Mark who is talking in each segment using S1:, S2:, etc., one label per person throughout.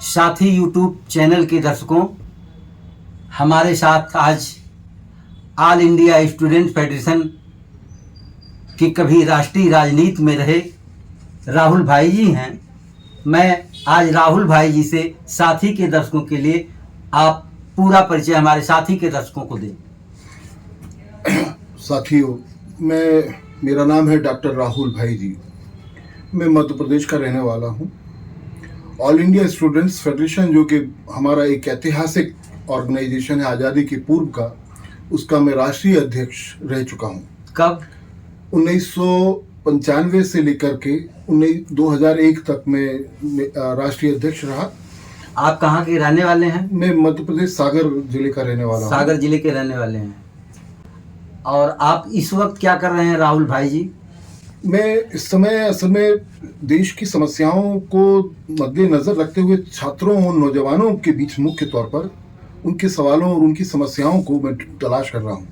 S1: साथी YouTube channel के दर्शकों, हमारे साथ आज ऑल इंडिया स्टूडेंट फेडरेशन के कभी राष्ट्रीय राजनीति में रहे राहुल भाई जी हैं। मैं आज राहुल भाई जी से साथी के दर्शकों के लिए आप पूरा परिचय हमारे साथी के दर्शकों को दें।
S2: साथियों, मेरा नाम है डॉक्टर राहुल भाई जी। मैं मध्य प्रदेश का रहने वाला हूँ। ऑल इंडिया स्टूडेंट्स फेडरेशन जो कि हमारा एक ऐतिहासिक ऑर्गेनाइजेशन है आज़ादी के पूर्व का, उसका मैं राष्ट्रीय अध्यक्ष रह चुका हूँ।
S1: कब?
S2: 1995 से लेकर के 2001 तक मैं राष्ट्रीय अध्यक्ष रहा।
S1: आप कहाँ के रहने वाले हैं?
S2: मैं मध्य प्रदेश सागर जिले का रहने वाला हूँ।
S1: सागर जिले के रहने वाले हैं। और आप इस वक्त क्या कर रहे हैं राहुल भाई जी?
S2: मैं इस समय असल में देश की समस्याओं को मद्देनजर रखते हुए छात्रों और नौजवानों के बीच मुख्य तौर पर उनके सवालों और उनकी समस्याओं को मैं तलाश कर रहा हूँ।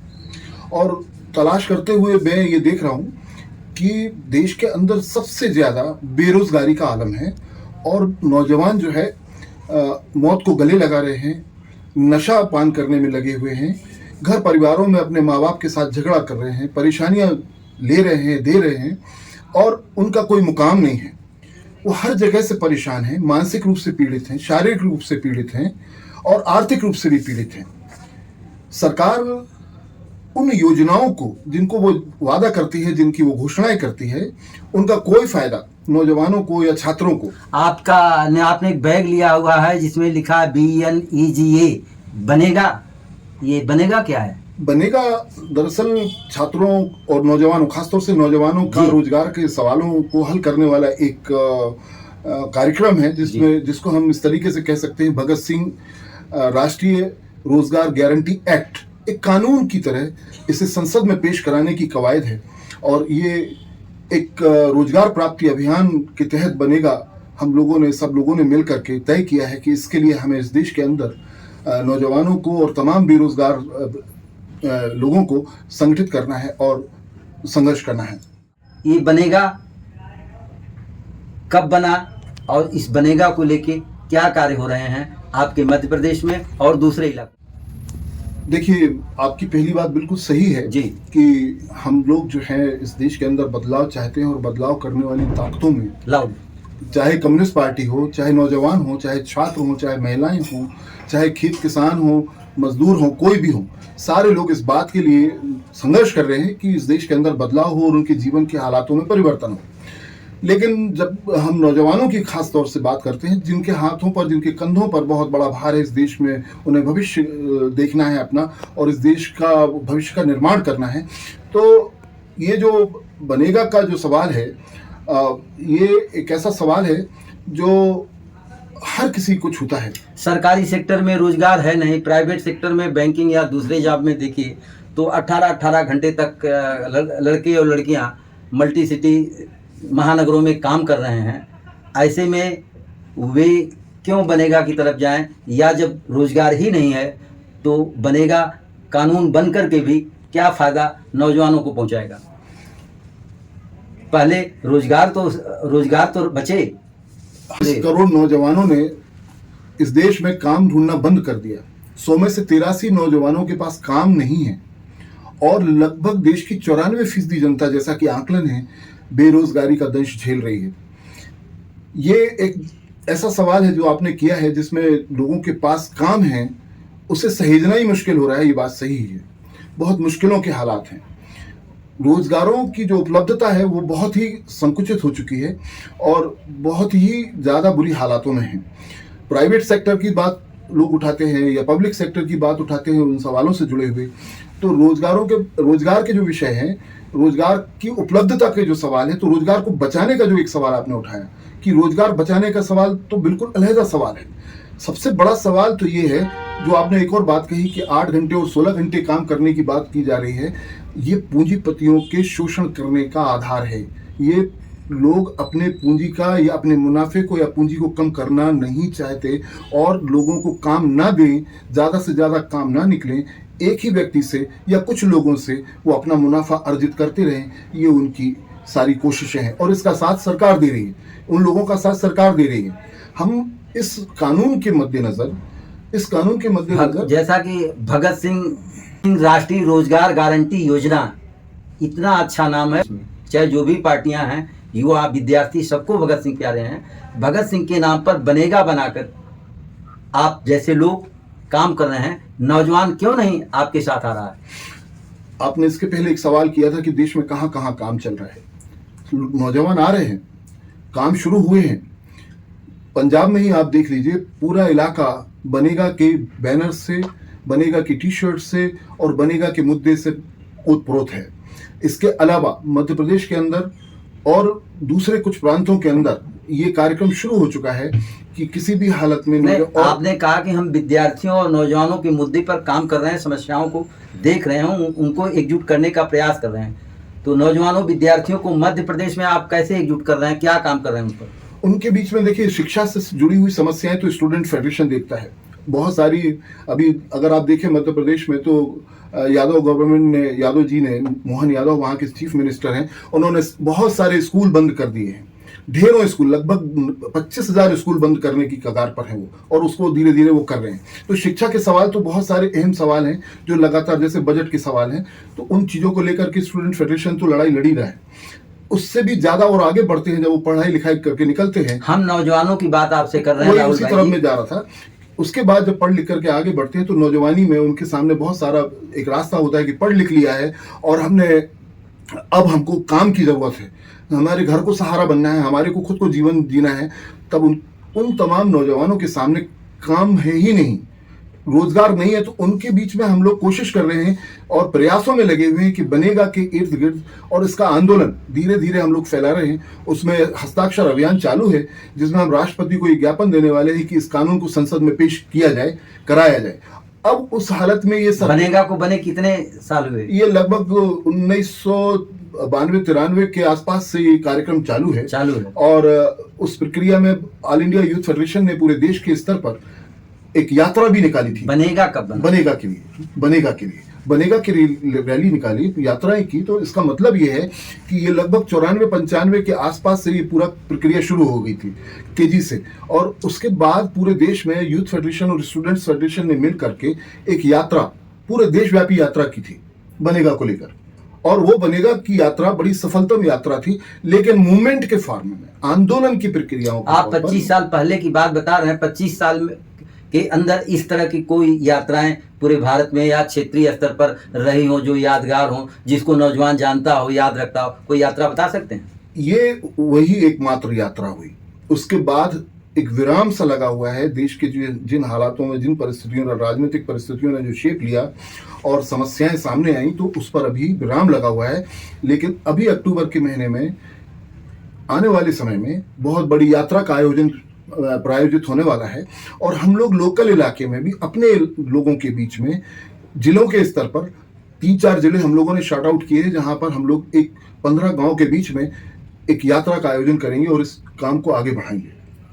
S2: और तलाश करते हुए मैं ये देख रहा हूँ कि देश के अंदर सबसे ज़्यादा बेरोजगारी का आलम है और नौजवान जो है मौत को गले लगा रहे हैं, नशा पान करने में लगे हुए हैं, घर परिवारों में अपने माँ बाप के साथ झगड़ा कर रहे हैं, परेशानियाँ ले रहे हैं, दे रहे हैं और उनका कोई मुकाम नहीं है। वो हर जगह से परेशान हैं, मानसिक रूप से पीड़ित हैं, शारीरिक रूप से पीड़ित हैं और आर्थिक रूप से भी पीड़ित हैं। सरकार उन योजनाओं को जिनको वो वादा करती है, जिनकी वो घोषणाएं करती है, उनका कोई फायदा नौजवानों को या छात्रों को।
S1: आपने एक बैग लिया हुआ है जिसमें लिखा है BNEGA बनेगा। ये बनेगा क्या है?
S2: बनेगा दरअसल छात्रों और नौजवानों, खासतौर से नौजवानों का रोजगार के सवालों को हल करने वाला एक कार्यक्रम है जिसको हम इस तरीके से कह सकते हैं, भगत सिंह राष्ट्रीय रोजगार गारंटी एक्ट एक कानून की तरह इसे संसद में पेश कराने की कवायद है और ये एक रोजगार प्राप्ति अभियान के तहत बनेगा। सब लोगों ने मिल करके तय किया है कि इसके लिए हमें इस देश के अंदर नौजवानों को और तमाम बेरोजगार लोगों को संगठित करना है और संघर्ष करना है।
S1: ये बनेगा कब बना और इस बनेगा को लेके क्या कार्य हो रहे हैं आपके मध्य प्रदेश में और दूसरे इलाकों?
S2: देखिए, आपकी पहली बात बिल्कुल सही है
S1: जी
S2: कि हम लोग जो है इस देश के अंदर बदलाव चाहते हैं और बदलाव करने वाली ताकतों में
S1: लाउड,
S2: चाहे कम्युनिस्ट पार्टी हो, चाहे नौजवान हो, चाहे छात्र हो, चाहे महिलाएं हों, चाहे खेत किसान हो, मजदूर हो, कोई भी हो, सारे लोग इस बात के लिए संघर्ष कर रहे हैं कि इस देश के अंदर बदलाव हो और उनके जीवन के हालातों में परिवर्तन हो। लेकिन जब हम नौजवानों की खास तौर से बात करते हैं, जिनके हाथों पर, जिनके कंधों पर बहुत बड़ा भार है इस देश में, उन्हें भविष्य देखना है अपना और इस देश का भविष्य का निर्माण करना है, तो ये जो बनेगा का जो सवाल है, ये एक ऐसा सवाल है जो हर किसी को छूता है।
S1: सरकारी सेक्टर में रोजगार है नहीं, प्राइवेट सेक्टर में बैंकिंग या दूसरे जॉब में देखिए तो 18-18 घंटे तक लड़के और लड़कियां मल्टी सिटी महानगरों में काम कर रहे हैं। ऐसे में वे क्यों बनेगा की तरफ जाएं? या जब रोजगार ही नहीं है तो बनेगा कानून बन कर के भी क्या फ़ायदा नौजवानों को पहुंचाएगा? पहले रोजगार तो बचे।
S2: 10 करोड़ नौजवानों ने इस देश में काम ढूंढना बंद कर दिया। 100 में से 83 नौजवानों के पास काम नहीं है और लगभग देश की 94% जनता, जैसा कि आकलन है, बेरोजगारी का दंश झेल रही है। ये एक ऐसा सवाल है जो आपने किया है जिसमें लोगों के पास काम है, उसे सहेजना ही मुश्किल हो रहा है। ये बात सही है, बहुत मुश्किलों के हालात हैं। रोजगारों की जो उपलब्धता है वो बहुत ही संकुचित हो चुकी है और बहुत ही ज़्यादा बुरी हालातों में है। प्राइवेट सेक्टर की बात लोग उठाते हैं या पब्लिक सेक्टर की बात उठाते हैं उन सवालों से जुड़े हुए, तो रोजगार के जो विषय हैं, रोजगार की उपलब्धता के जो सवाल है, तो रोजगार को बचाने का जो एक सवाल आपने उठाया कि रोजगार बचाने का सवाल तो बिल्कुल अलहदा सवाल है। सबसे बड़ा सवाल तो ये है जो आपने एक और बात कही कि 8 घंटे और 16 घंटे काम करने की बात की जा रही है। ये पूंजीपतियों के शोषण करने का आधार है। ये लोग अपने पूंजी का या अपने मुनाफे को या पूंजी को कम करना नहीं चाहते और लोगों को काम ना दें, ज़्यादा से ज़्यादा काम ना निकलें, एक ही व्यक्ति से या कुछ लोगों से वो अपना मुनाफा अर्जित करते रहें। ये उनकी सारी कोशिशें हैं और इसका साथ सरकार दे रही है, उन लोगों का साथ सरकार दे रही है। हम इस कानून के मद्देनजर
S1: जैसा कि भगत सिंह राष्ट्रीय रोजगार गारंटी योजना, इतना अच्छा नाम है, चाहे जो भी पार्टियां हैं, युवा विद्यार्थी, सबको भगत सिंह प्यारे हैं। भगत सिंह के नाम पर बनेगा बनाकर आप जैसे लोग काम कर रहे हैं, नौजवान क्यों नहीं आपके साथ आ रहा है?
S2: आपने इसके पहले एक सवाल किया था कि देश में कहां कहां काम चल रहा है। नौजवान आ रहे हैं, काम शुरू हुए हैं। पंजाब में ही आप देख लीजिए, पूरा इलाका बनेगा के बैनर से, बनेगा की टी शर्ट से और बनेगा के मुद्दे से ओतप्रोत है। इसके अलावा मध्य प्रदेश के अंदर और दूसरे कुछ प्रांतों के अंदर ये कार्यक्रम शुरू हो चुका है कि किसी भी हालत में
S1: आपने कहा कि हम विद्यार्थियों और नौजवानों के मुद्दे पर काम कर रहे हैं, समस्याओं को देख रहे हैं, उनको एकजुट करने का प्रयास कर रहे हैं। तो नौजवानों विद्यार्थियों को मध्य प्रदेश में आप कैसे एकजुट कर रहे हैं, क्या काम कर रहे हैं उन पर?
S2: उनके बीच में देखिए, शिक्षा से जुड़ी हुई समस्याएं तो स्टूडेंट फेडरेशन देखता है बहुत सारी। अभी अगर आप देखें मध्य प्रदेश में तो यादव गवर्नमेंट ने, यादव जी ने, मोहन यादव वहाँ के चीफ मिनिस्टर हैं, उन्होंने बहुत सारे स्कूल बंद कर दिए हैं। ढेरों स्कूल, लगभग 25,000 स्कूल बंद करने की कगार पर है वो, और उसको धीरे धीरे वो कर रहे हैं। तो शिक्षा के सवाल तो बहुत सारे अहम सवाल हैं जो लगातार, जैसे बजट के सवाल हैं, तो उन चीज़ों को लेकर के स्टूडेंट फेडरेशन तो लड़ाई लड़ी रहा है। उससे भी ज्यादा और आगे बढ़ते हैं जब वो पढ़ाई लिखाई करके निकलते हैं।
S1: हम नौजवानों की बात आपसे कर रहे हैं,
S2: उसी तरफ में जा रहा था। उसके बाद जब पढ़ लिख करके आगे बढ़ते हैं तो नौजवानी में उनके सामने बहुत सारा एक रास्ता होता है कि पढ़ लिख लिया है और अब हमको काम की जरूरत है, हमारे घर को सहारा बनना है, हमारे को खुद को जीवन जीना है। तब उन तमाम नौजवानों के सामने काम है ही नहीं, रोजगार नहीं है, तो उनके बीच में हम लोग कोशिश कर रहे हैं और प्रयासों में लगे हुए हैं कि बनेगा के इर्द गिर्द, और इसका आंदोलन धीरे धीरे हम लोग फैला रहे हैं। उसमें हस्ताक्षर अभियान चालू है जिसमें हम राष्ट्रपति को एक ज्ञापन देने वाले हैं कि इस कानून को संसद में पेश किया जाए, कराया जाए। अब उस हालत में ये
S1: बनेगा को बने कितने साल हुए?
S2: ये लगभग 1992-93 के आसपास से ये कार्यक्रम चालू है। और उस प्रक्रिया में ऑल इंडिया यूथ फेडरेशन ने पूरे देश के स्तर पर एक यात्रा भी निकाली थी।
S1: बनेगा कब?
S2: बनेगा के लिए रैली निकाली, यात्राएं की। तो इसका मतलब ये है कि ये लगभग 94-95 के आसपास से ये पूरा प्रक्रिया शुरू हो गई थी तेजी से, और उसके बाद पूरे देश में यूथ फेडरेशन और स्टूडेंट्स फेडरेशन ने मिल करके एक यात्रा, पूरे देशव्यापी यात्रा की थी बनेगा को लेकर। और वो बनेगा की यात्रा बड़ी सफलतम यात्रा थी, लेकिन मूवमेंट के फॉर्म में, आंदोलन की प्रक्रियाओं।
S1: आप 25 साल पहले की बात बता रहे हैं। 25 साल के अंदर इस तरह की कोई यात्राएं पूरे भारत में या क्षेत्रीय स्तर पर रही हो जो यादगार हो, जिसको नौजवान जानता हो, याद रखता हो? कोई यात्रा बता सकते हैं?
S2: ये वही एकमात्र यात्रा हुई। उसके बाद एक विराम सा लगा हुआ है। देश के जिन हालातों में, जिन परिस्थितियों, राजनीतिक परिस्थितियों ने जो शेप लिया और समस्याएं सामने आई, तो उस पर अभी विराम लगा हुआ है। लेकिन अभी अक्टूबर के महीने में, आने वाले समय में बहुत बड़ी यात्रा का आयोजन प्रायोजित होने वाला है। और हम लोग लोकल इलाके में भी अपने लोगों के बीच में, जिलों के स्तर पर 3-4 जिले हम लोगों ने शॉर्ट आउट किए हैं, जहां पर हम लोग एक 15 गांव के बीच में एक यात्रा का आयोजन करेंगे और इस काम को आगे बढ़ाएंगे।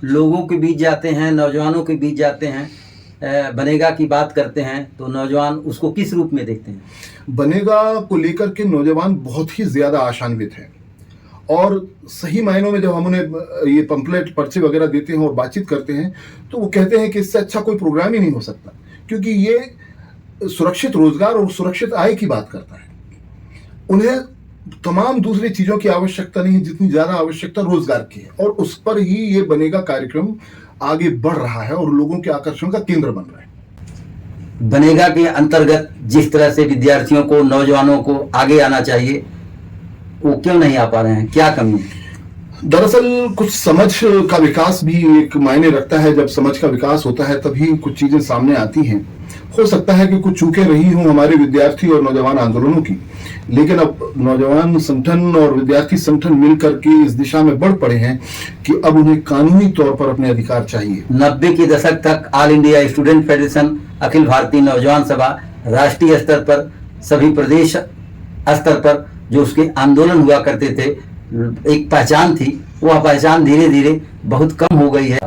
S1: लोगों के बीच जाते हैं, नौजवानों के बीच जाते हैं, बनेगा की बात करते हैं, तो नौजवान उसको किस रूप में देखते हैं?
S2: बनेगा को लेकर के नौजवान बहुत ही ज्यादा आशान्वित है, और सही मायनों में जब हम उन्हें ये पंपलेट, पर्चे वगैरह देते हैं और बातचीत करते हैं, तो वो कहते हैं कि इससे अच्छा कोई प्रोग्राम ही नहीं हो सकता, क्योंकि ये सुरक्षित रोजगार और सुरक्षित आय की बात करता है। उन्हें तमाम दूसरी चीजों की आवश्यकता नहीं है जितनी ज्यादा आवश्यकता रोजगार की है, और उस पर ही ये बनेगा कार्यक्रम आगे बढ़ रहा है और लोगों के आकर्षण का केंद्र बन रहा है।
S1: बनेगा के अंतर्गत जिस तरह से विद्यार्थियों को, नौजवानों को आगे आना चाहिए, वो क्यों नहीं आ पा रहे हैं? क्या कमी है?
S2: दरअसल कुछ समझ का विकास भी एक मायने रखता है। जब समझ का विकास होता है तभी कुछ चीजें सामने आती हैं। हो सकता है कि कुछ चूकें रही हों हमारे विद्यार्थी और नौजवान आंदोलनों की, लेकिन अब नौजवान संगठन और विद्यार्थी संगठन मिलकर के इस दिशा में बढ़ पड़े हैं कि अब उन्हें कानूनी तौर पर अपने अधिकार चाहिए।
S1: 90 के दशक तक all India student federation, Akhil Bharatiya नौजवान सभा, राष्ट्रीय स्तर पर, सभी प्रदेश स्तर पर जो उसके आंदोलन हुआ करते थे, एक पहचान थी। वह पहचान धीरे धीरे बहुत कम हो गई है।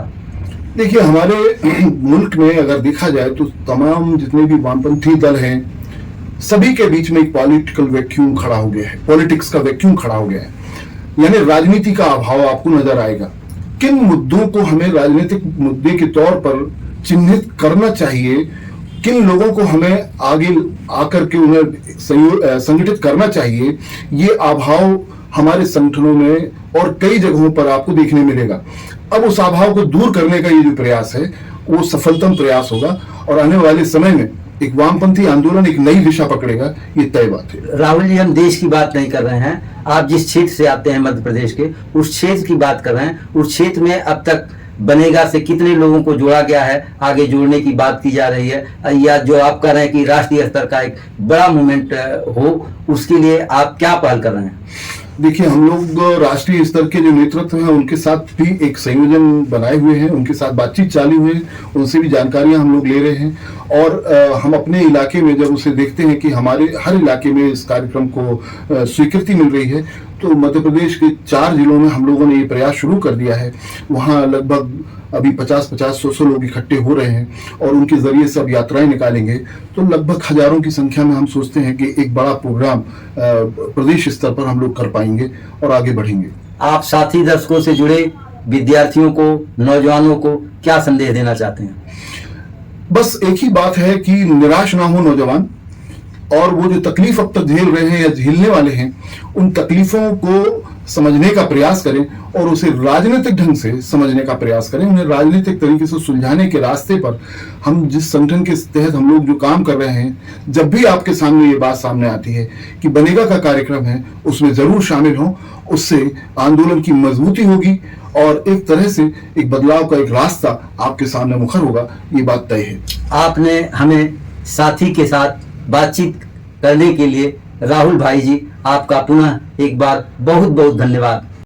S2: देखिए, हमारे मुल्क में अगर देखा जाए तो तमाम जितने भी वामपंथी दल हैं, सभी के बीच में एक पॉलिटिकल वैक्यूम खड़ा हो गया है, पॉलिटिक्स का वैक्यूम खड़ा हो गया है। यानी राजनीति का अभाव आपको नजर आएगा। किन मुद्दों को हमें राजनीतिक मुद्दे के तौर पर चिन्हित करना चाहिए, किन लोगों को हमें आगे आकर के उन्हें संगठित करना चाहिए, ये अभाव हमारे संगठनों में और कई जगहों पर आपको देखने मिलेगा। अब उस अभाव को दूर करने का ये जो प्रयास है वो सफलतम प्रयास होगा और आने वाले समय में एक वामपंथी आंदोलन एक नई दिशा पकड़ेगा, ये तय बात है।
S1: राहुल जी, हम देश की बात नहीं कर रहे हैं, आप जिस क्षेत्र से आते हैं मध्य प्रदेश के, उस क्षेत्र की बात कर रहे हैं। उस क्षेत्र में अब तक बनेगा से कितने लोगों को जोड़ा गया है, आगे जोड़ने की बात की जा रही है, या जो आप कह रहे हैं कि राष्ट्रीय स्तर का एक बड़ा मूवमेंट हो, उसके लिए आप क्या पहल कर रहे हैं?
S2: देखिए, हम लोग राष्ट्रीय स्तर के जो नेतृत्व हैं उनके साथ भी एक संयोजन बनाए हुए हैं, उनके साथ बातचीत चालू है, उनसे भी जानकारियां हम लोग ले रहे हैं और हम अपने इलाके में जब उसे देखते हैं कि हमारे हर इलाके में इस कार्यक्रम को स्वीकृति मिल रही है, तो मध्य प्रदेश के 4 जिलों में हम लोगों ने ये प्रयास शुरू कर दिया है। वहाँ लगभग अभी 50-100 लोग इकट्ठे हो रहे हैं और उनके जरिए से अब यात्राएं निकालेंगे, तो लगभग हजारों की संख्या में हम सोचते हैं कि एक बड़ा प्रोग्राम प्रदेश स्तर पर हम लोग कर पाएंगे और आगे बढ़ेंगे।
S1: आप साथी दर्शकों से जुड़े विद्यार्थियों को, नौजवानों को क्या संदेश देना चाहते हैं?
S2: बस एक ही बात है कि निराश ना हो नौजवान, और वो जो तकलीफ अब तक झेल रहे हैं या झेलने वाले हैं, उन तकलीफों को समझने का प्रयास करें और उसे राजनीतिक ढंग से समझने का प्रयास करें, उन्हें राजनीतिक तरीके से सुलझाने के रास्ते पर हम जिस संगठन के तहत हम लोग जो काम कर रहे हैं, जब भी आपके सामने ये बात सामने आती है कि बनेगा का कार्यक्रम है, उसमें जरूर शामिल हों। उससे आंदोलन की मजबूती होगी और एक तरह से एक बदलाव का एक रास्ता आपके सामने मुखर होगा, ये बात तय है।
S1: आपने हमें साथी के साथ बातचीत करने के लिए राहुल भाई जी, आपका पुनः एक बार बहुत बहुत धन्यवाद।